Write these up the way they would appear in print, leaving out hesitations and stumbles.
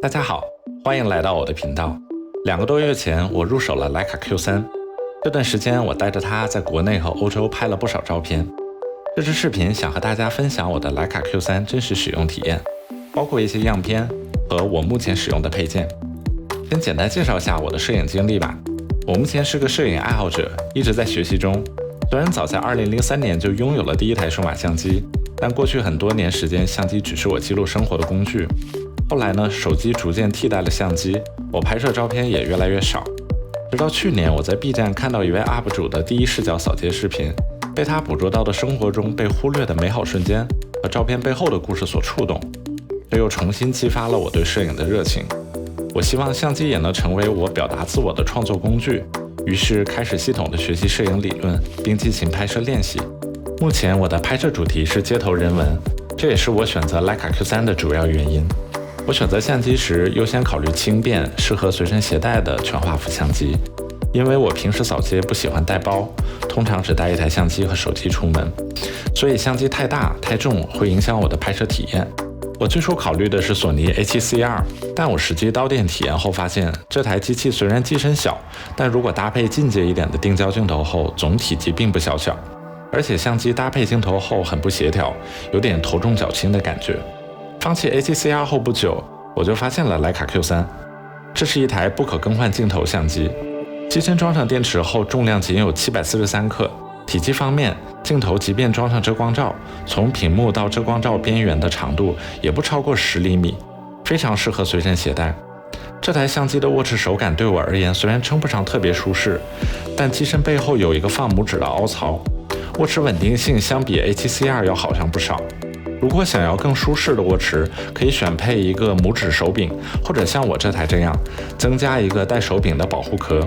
大家好，欢迎来到我的频道。2个多月前，我入手了徕卡 Q3。这段时间，我带着它在国内和欧洲拍了不少照片。这支视频想和大家分享我的徕卡 Q3 真实使用体验，包括一些样片和我目前使用的配件。先简单介绍一下我的摄影经历吧。我目前是个摄影爱好者，一直在学习中。虽然早在2003年就拥有了第一台数码相机，但过去很多年时间，相机只是我记录生活的工具。后来呢，手机逐渐替代了相机，我拍摄照片也越来越少。直到去年，我在 B 站看到一位 UP 主的第一视角扫街视频，被他捕捉到的生活中被忽略的美好瞬间和照片背后的故事所触动，这又重新激发了我对摄影的热情。我希望相机也能成为我表达自我的创作工具，于是开始系统的学习摄影理论，并进行拍摄练习。目前我的拍摄主题是街头人文，这也是我选择徕卡 Q3 的主要原因。我选择相机时优先考虑轻便、适合随身携带的全画幅相机，因为我平时扫街不喜欢带包，通常只带一台相机和手机出门，所以相机太大太重会影响我的拍摄体验。我最初考虑的是索尼 A7C2， 但我实际到店体验后发现，这台机器虽然机身小，但如果搭配进阶一点的定焦镜头后，总体积并不小，而且相机搭配镜头后很不协调，有点头重脚轻的感觉。放弃 A7C2 后不久，我就发现了徕卡 Q3。这是一台不可更换镜头相机，机身装上电池后重量仅有743克。体积方面，镜头即便装上遮光罩，从屏幕到遮光罩边缘的长度也不超过10厘米，非常适合随身携带。这台相机的握持手感对我而言虽然称不上特别舒适，但机身背后有一个放拇指的凹槽，握持稳定性相比 A7C2 要好上不少。如果想要更舒适的握持，可以选配一个拇指手柄，或者像我这台这样，增加一个带手柄的保护壳。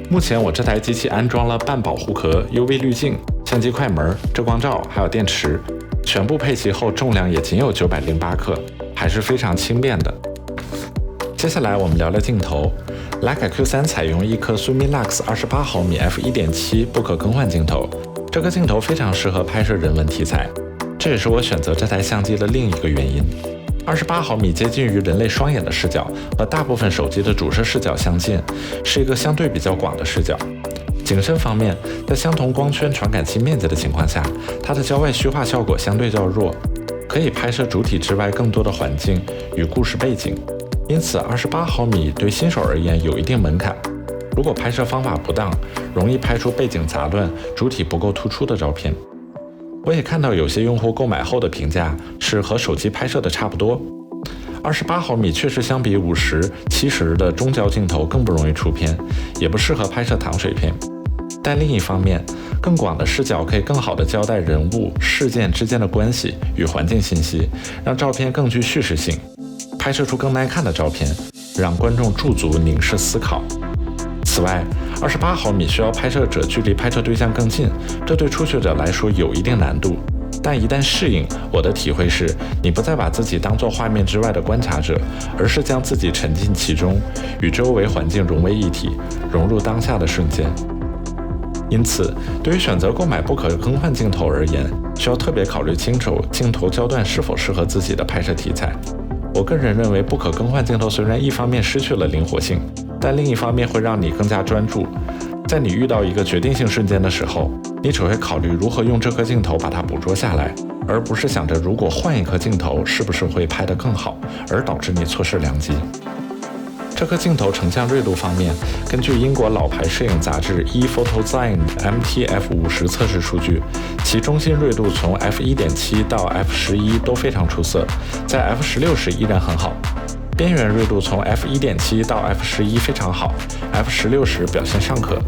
目前我这台机器安装了半保护壳、UV 滤镜、相机快门、遮光罩，还有电池，全部配齐后重量也仅有908克，还是非常轻便的。接下来我们聊聊镜头。徕卡 Q3 采用一颗 Summilux 28毫米 f1.7 不可更换镜头，这个镜头非常适合拍摄人文题材，这也是我选择这台相机的另一个原因。28毫米接近于人类双眼的视角，和大部分手机的主摄视角相近，是一个相对比较广的视角。景深方面，在相同光圈传感器面积的情况下，它的郊外虚化效果相对较弱，可以拍摄主体之外更多的环境与故事背景。因此28毫米对新手而言有一定门槛，如果拍摄方法不当，容易拍出背景杂乱、主体不够突出的照片。我也看到有些用户购买后的评价是和手机拍摄的差不多。28毫米确实相比50、70的中焦镜头更不容易出片，也不适合拍摄糖水片。但另一方面，更广的视角可以更好地交代人物、事件之间的关系与环境信息，让照片更具叙事性，拍摄出更耐看的照片，让观众驻足凝视思考。此外，28毫米需要拍摄者距离拍摄对象更近，这对初学者来说有一定难度。但一旦适应，我的体会是，你不再把自己当作画面之外的观察者，而是将自己沉浸其中，与周围环境融为一体，融入当下的瞬间。因此，对于选择购买不可更换镜头而言，需要特别考虑清楚镜头焦段是否适合自己的拍摄题材。我个人认为，不可更换镜头虽然一方面失去了灵活性，但另一方面会让你更加专注。在你遇到一个决定性瞬间的时候，你只会考虑如何用这颗镜头把它捕捉下来，而不是想着如果换一颗镜头是不是会拍得更好，而导致你错失良机。这颗镜头成像锐度方面，根据英国老牌摄影杂志 ePhotoZine MTF50 测试数据，其中心锐度从 f1.7 到 f11 都非常出色，在 f16时依然很好。边缘锐度从 f1.7 到 f11 非常好， f16时表现尚可。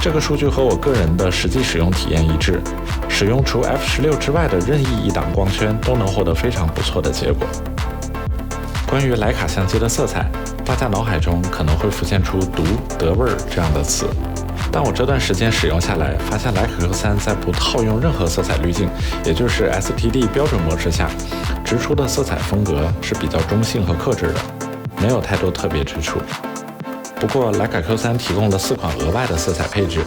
这个数据和我个人的实际使用体验一致，使用除 f16 之外的任意一档光圈都能获得非常不错的结果。关于徕卡相机的色彩，大家脑海中可能会浮现出毒、得味儿这样的词，但我这段时间使用下来，发现徕卡 Q3 在不套用任何色彩滤镜，也就是 STD 标准模式下，直出的色彩风格是比较中性和克制的，没有太多特别之处。不过徕卡 Q3 提供了4款额外的色彩配置，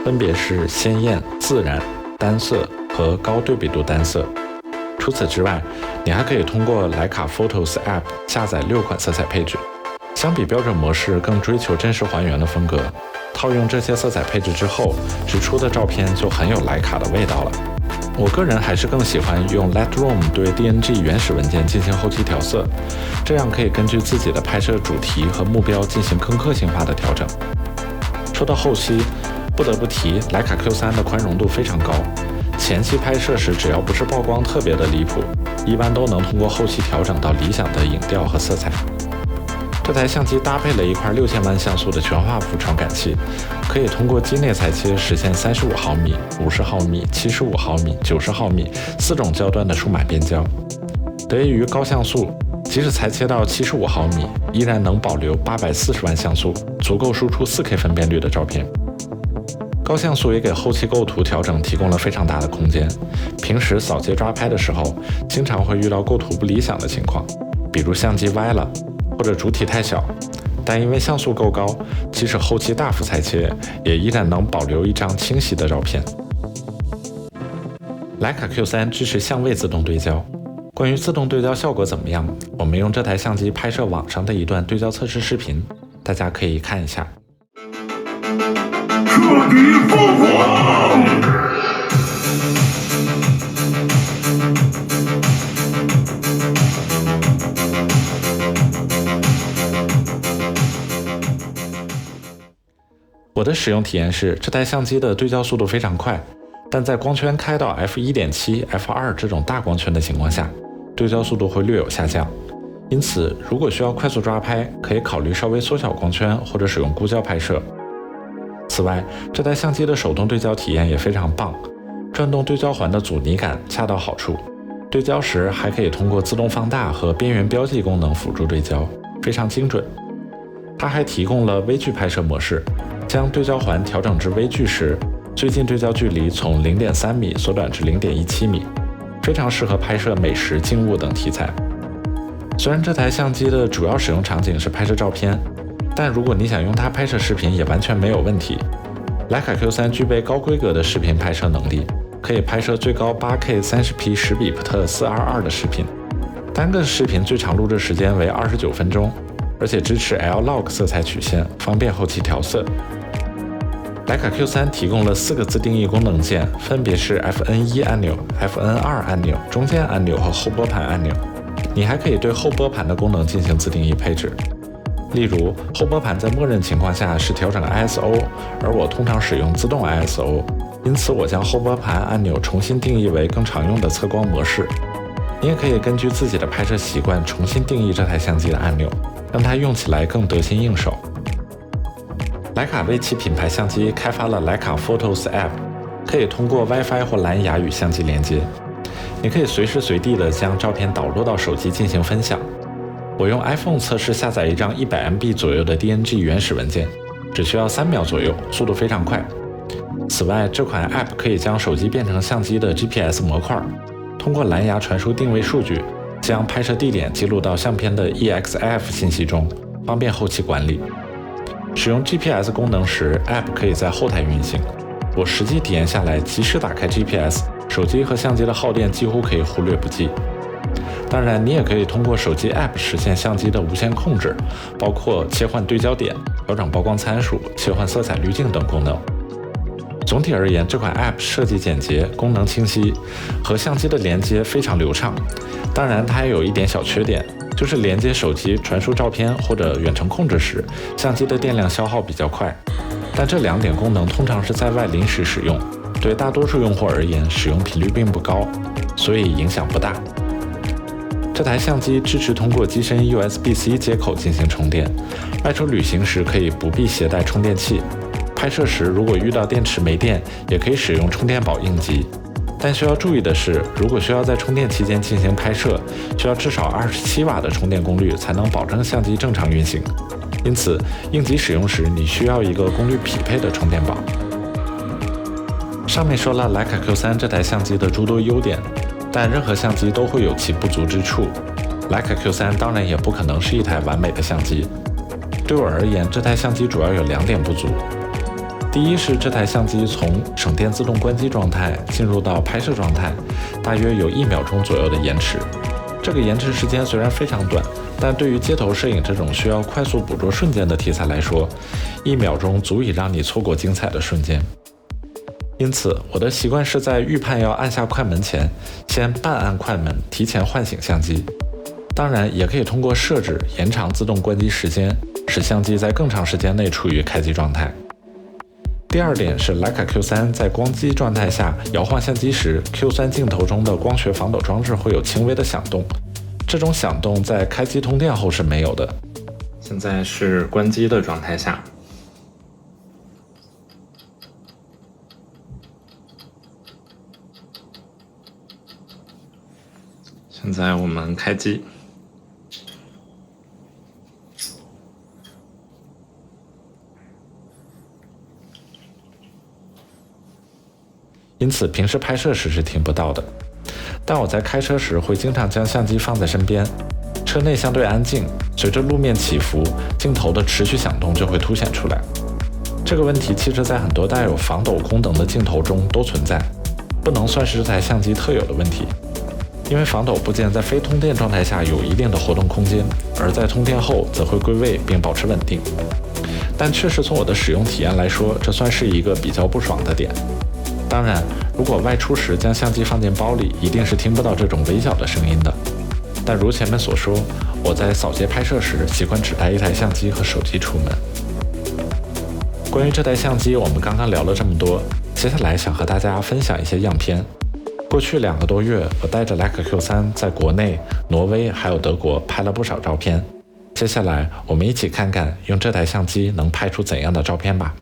分别是鲜艳、自然、单色和高对比度单色。除此之外，你还可以通过徕卡 Photos App 下载6款色彩配置，相比标准模式更追求真实还原的风格。套用这些色彩配置之后，直出的照片就很有徕卡的味道了。我个人还是更喜欢用 Lightroom 对 DNG 原始文件进行后期调色，这样可以根据自己的拍摄主题和目标进行更个性化的调整。说到后期，不得不提徕卡 Q3 的宽容度非常高，前期拍摄时只要不是曝光特别的离谱，一般都能通过后期调整到理想的影调和色彩。这台相机搭配了一块6000万像素的全画幅传感器，可以通过机内裁切实现35毫米、50毫米、75毫米、90毫米4种焦段的数码变焦。得益于高像素，即使裁切到75毫米，依然能保留840万像素，足够输出4K 分辨率的照片。高像素也给后期构图调整提供了非常大的空间。平时扫街抓拍的时候，经常会遇到构图不理想的情况，比如相机歪了，或者主体太小，但因为像素够高，即使后期大幅裁切，也依然能保留一张清晰的照片。徕卡 Q3 支持相位自动对焦。关于自动对焦效果怎么样，我们用这台相机拍摄网上的一段对焦测试视频，大家可以看一下。彻底凤凰！我的使用体验是，这台相机的对焦速度非常快，但在光圈开到 f1.7、f2 这种大光圈的情况下，对焦速度会略有下降。因此，如果需要快速抓拍，可以考虑稍微缩小光圈或者使用估焦拍摄。此外，这台相机的手动对焦体验也非常棒，转动对焦环的阻尼感恰到好处，对焦时还可以通过自动放大和边缘标记功能辅助对焦，非常精准。它还提供了微距拍摄模式，将对焦环调整至微距时，最近对焦距离从 0.3 米缩短至 0.17 米，非常适合拍摄美食、静物等题材。虽然这台相机的主要使用场景是拍摄照片，但如果你想用它拍摄视频也完全没有问题。徕卡 Q3 具备高规格的视频拍摄能力，可以拍摄最高 8K 30p 10比特422的视频，单个视频最长录制时间为29分钟，而且支持 L-Log 色彩曲线，方便后期调色。徕卡 Q3 提供了4个自定义功能键，分别是 FN1 按钮、FN2 按钮、中间按钮和后拨盘按钮。你还可以对后拨盘的功能进行自定义配置。例如，后拨盘在默认情况下是调整 ISO， 而我通常使用自动 ISO， 因此我将后拨盘按钮重新定义为更常用的测光模式。你也可以根据自己的拍摄习惯重新定义这台相机的按钮，让它用起来更得心应手。徕卡为其品牌相机开发了徕卡 Photos App， 可以通过 WiFi 或蓝牙与相机连接。你可以随时随地地将照片导入到手机进行分享。我用 iPhone 测试下载一张100MB 左右的 DNG 原始文件，只需要3秒左右，速度非常快。此外，这款 App 可以将手机变成相机的 GPS 模块，通过蓝牙传输定位数据，将拍摄地点记录到相片的 EXIF 信息中，方便后期管理。使用 GPS 功能时 ，App 可以在后台运行。我实际体验下来，即使打开 GPS， 手机和相机的耗电几乎可以忽略不计。当然，你也可以通过手机 App 实现相机的无线控制，包括切换对焦点、调整曝光参数、切换色彩滤镜等功能。总体而言，这款 App 设计简洁，功能清晰，和相机的连接非常流畅。当然，它也有一点小缺点，就是连接手机传输照片或者远程控制时，相机的电量消耗比较快。但这2点功能通常是在外临时使用，对大多数用户而言，使用频率并不高，所以影响不大。这台相机支持通过机身 USB-C 接口进行充电，外出旅行时可以不必携带充电器。拍摄时如果遇到电池没电，也可以使用充电宝应急。但需要注意的是，如果需要在充电期间进行拍摄，需要至少27瓦的充电功率才能保证相机正常运行。因此，应急使用时你需要一个功率匹配的充电宝。上面说了徕卡 Q3 这台相机的诸多优点，但任何相机都会有其不足之处。徕卡 Q3 当然也不可能是一台完美的相机。对我而言，这台相机主要有2点不足。第一是这台相机从省电自动关机状态进入到拍摄状态，大约有1秒钟左右的延迟。这个延迟时间虽然非常短，但对于街头摄影这种需要快速捕捉瞬间的题材来说，1秒钟足以让你错过精彩的瞬间。因此，我的习惯是在预判要按下快门前，先半按快门，提前唤醒相机。当然，也可以通过设置延长自动关机时间，使相机在更长时间内处于开机状态。第二点是徕卡 Q3 在光机状态下摇晃相机时 ，Q3 镜头中的光学防抖装置会有轻微的响动，这种响动在开机通电后是没有的。现在是关机的状态下。现在我们开机。因此平时拍摄时是听不到的，但我在开车时会经常将相机放在身边，车内相对安静，随着路面起伏，镜头的持续响动就会凸显出来。这个问题其实在很多带有防抖功能的镜头中都存在，不能算是这台相机特有的问题。因为防抖部件在非通电状态下有一定的活动空间，而在通电后则会归位并保持稳定。但确实从我的使用体验来说，这算是一个比较不爽的点。当然，如果外出时将相机放进包里，一定是听不到这种微小的声音的。但如前面所说，我在扫街拍摄时习惯只带一台相机和手机出门。关于这台相机，我们刚刚聊了这么多，接下来想和大家分享一些样片。过去2个多月，我带着徕卡 Q3 在国内、挪威还有德国拍了不少照片。接下来我们一起看看用这台相机能拍出怎样的照片吧。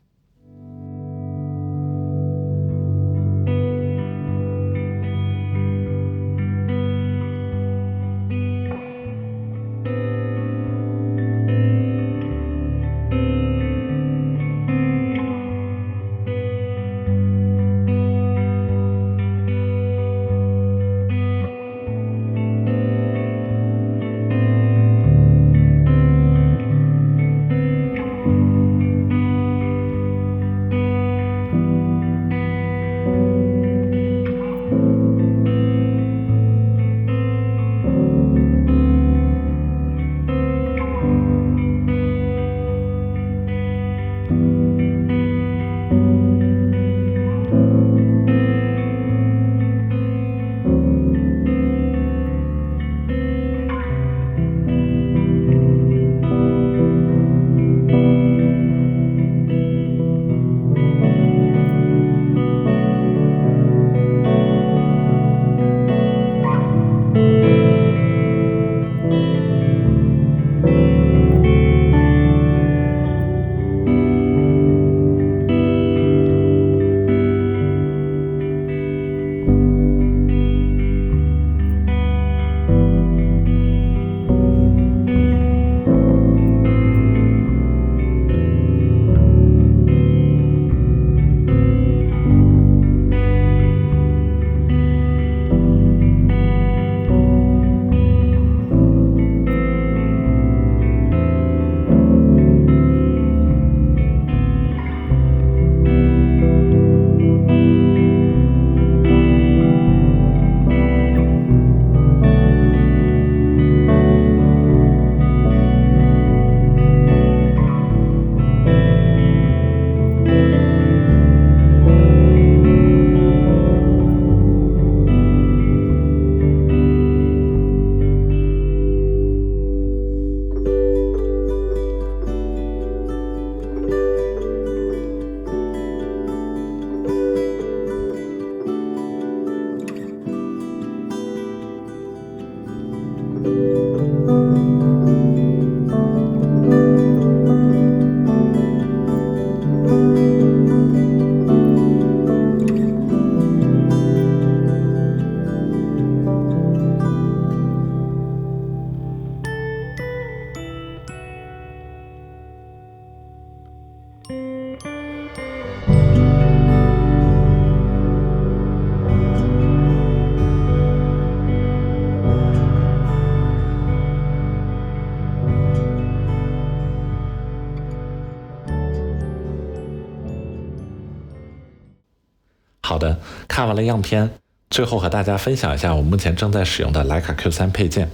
好的，看完了样片，最后和大家分享一下我目前正在使用的徕卡 Q3 配件。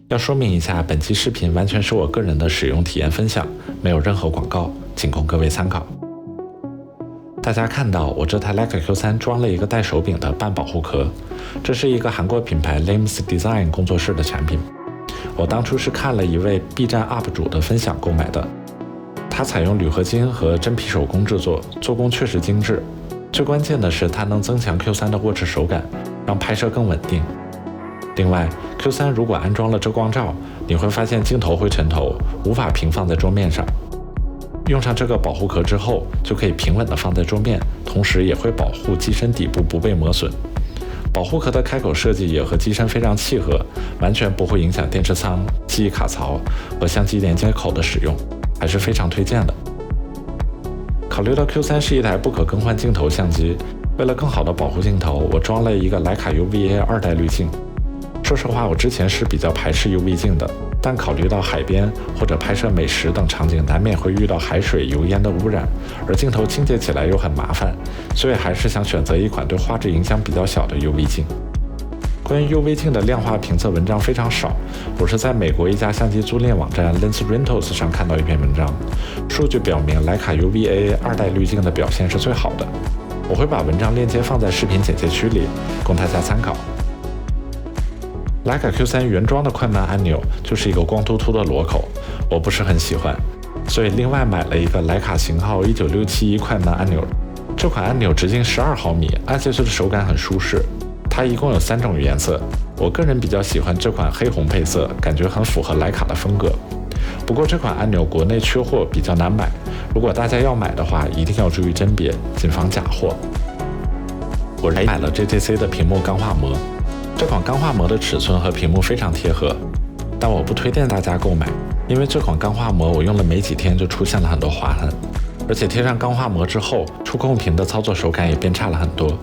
要说明一下，本期视频完全是我个人的使用体验分享，没有任何广告，仅供各位参考。大家看到我这台徕卡 Q3 装了一个带手柄的半保护壳，这是一个韩国品牌 Lims Design 工作室的产品。我当初是看了一位 B 站 UP 主的分享购买的，它采用铝合金和真皮手工制作，做工确实精致。最关键的是它能增强 Q3 的握持手感，让拍摄更稳定。另外 Q3 如果安装了遮光罩，你会发现镜头会沉头，无法平放在桌面上。用上这个保护壳之后，就可以平稳地放在桌面，同时也会保护机身底部不被磨损。保护壳的开口设计也和机身非常契合，完全不会影响电池仓、记忆卡槽和相机连接口的使用，还是非常推荐的。考虑到 Q3 是一台不可更换镜头相机，为了更好的保护镜头，我装了一个徕卡 UVA 2代滤镜。说实话，我之前是比较排斥 UV 镜的，但考虑到海边或者拍摄美食等场景难免会遇到海水、油烟的污染，而镜头清洁起来又很麻烦，所以还是想选择一款对画质影响比较小的 UV 镜。关于 UV 镜的量化评测文章非常少，我是在美国一家相机租赁网站 Lens Rentals 上看到一篇文章，数据表明徕卡 UVA 2代滤镜的表现是最好的。我会把文章链接放在视频简介区里，供大家参考。徕卡 Q3 原装的快门按钮就是一个光秃秃的螺口，我不是很喜欢，所以另外买了一个徕卡型号19671快门按钮。这款按钮直径12毫米，按下去的手感很舒适。它一共有3种颜色，我个人比较喜欢这款黑红配色，感觉很符合徕卡的风格。不过这款按钮国内缺货，比较难买，如果大家要买的话，一定要注意甄别，谨防假货。我还买了 JTC 的屏幕钢化膜。这款钢化膜的尺寸和屏幕非常贴合，但我不推荐大家购买，因为这款钢化膜我用了没几天就出现了很多划痕，而且贴上钢化膜之后，触控屏的操作手感也变差了很多。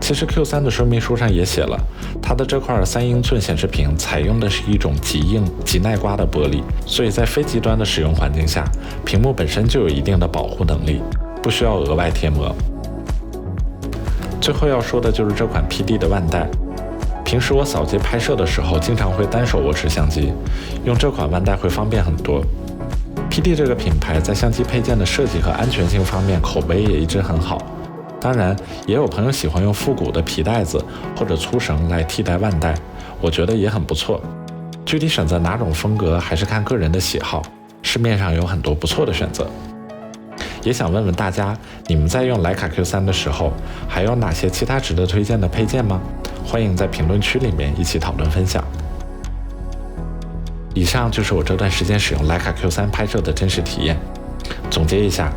其实 Q3 的说明书上也写了，它的这块3英寸显示屏采用的是一种极硬、极耐刮的玻璃，所以在非极端的使用环境下，屏幕本身就有一定的保护能力，不需要额外贴膜。最后要说的就是这款 PD 的腕带。平时我扫街拍摄的时候，经常会单手握持相机，用这款腕带会方便很多。PD 这个品牌在相机配件的设计和安全性方面口碑也一直很好。当然，也有朋友喜欢用复古的皮带子或者粗绳来替代腕带，我觉得也很不错。具体选择哪种风格还是看个人的喜好，市面上有很多不错的选择。也想问问大家，你们在用徕卡 Q3 的时候，还有哪些其他值得推荐的配件吗？欢迎在评论区里面一起讨论分享。以上就是我这段时间使用徕卡 Q3 拍摄的真实体验。总结一下，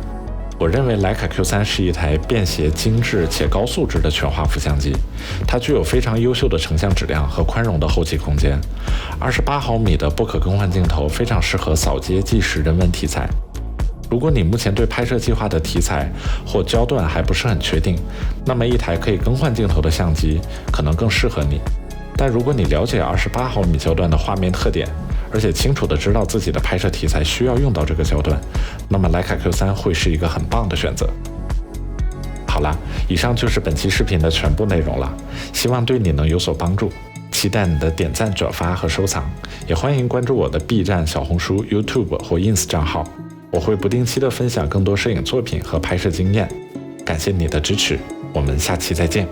我认为徕卡 Q3 是一台便携、精致且高素质的全画幅相机，它具有非常优秀的成像质量和宽容的后期空间。28毫米的不可更换镜头非常适合扫街、纪实、人文题材。如果你目前对拍摄计划的题材或焦段还不是很确定，那么一台可以更换镜头的相机可能更适合你。但如果你了解28毫米焦段的画面特点，而且清楚地知道自己的拍摄题材需要用到这个焦段，那么徕卡 Q3 会是一个很棒的选择。好了，以上就是本期视频的全部内容了，希望对你能有所帮助。期待你的点赞、转发和收藏，也欢迎关注我的 B 站、小红书、YouTube 或 Ins 账号。我会不定期的分享更多摄影作品和拍摄经验，感谢你的支持，我们下期再见。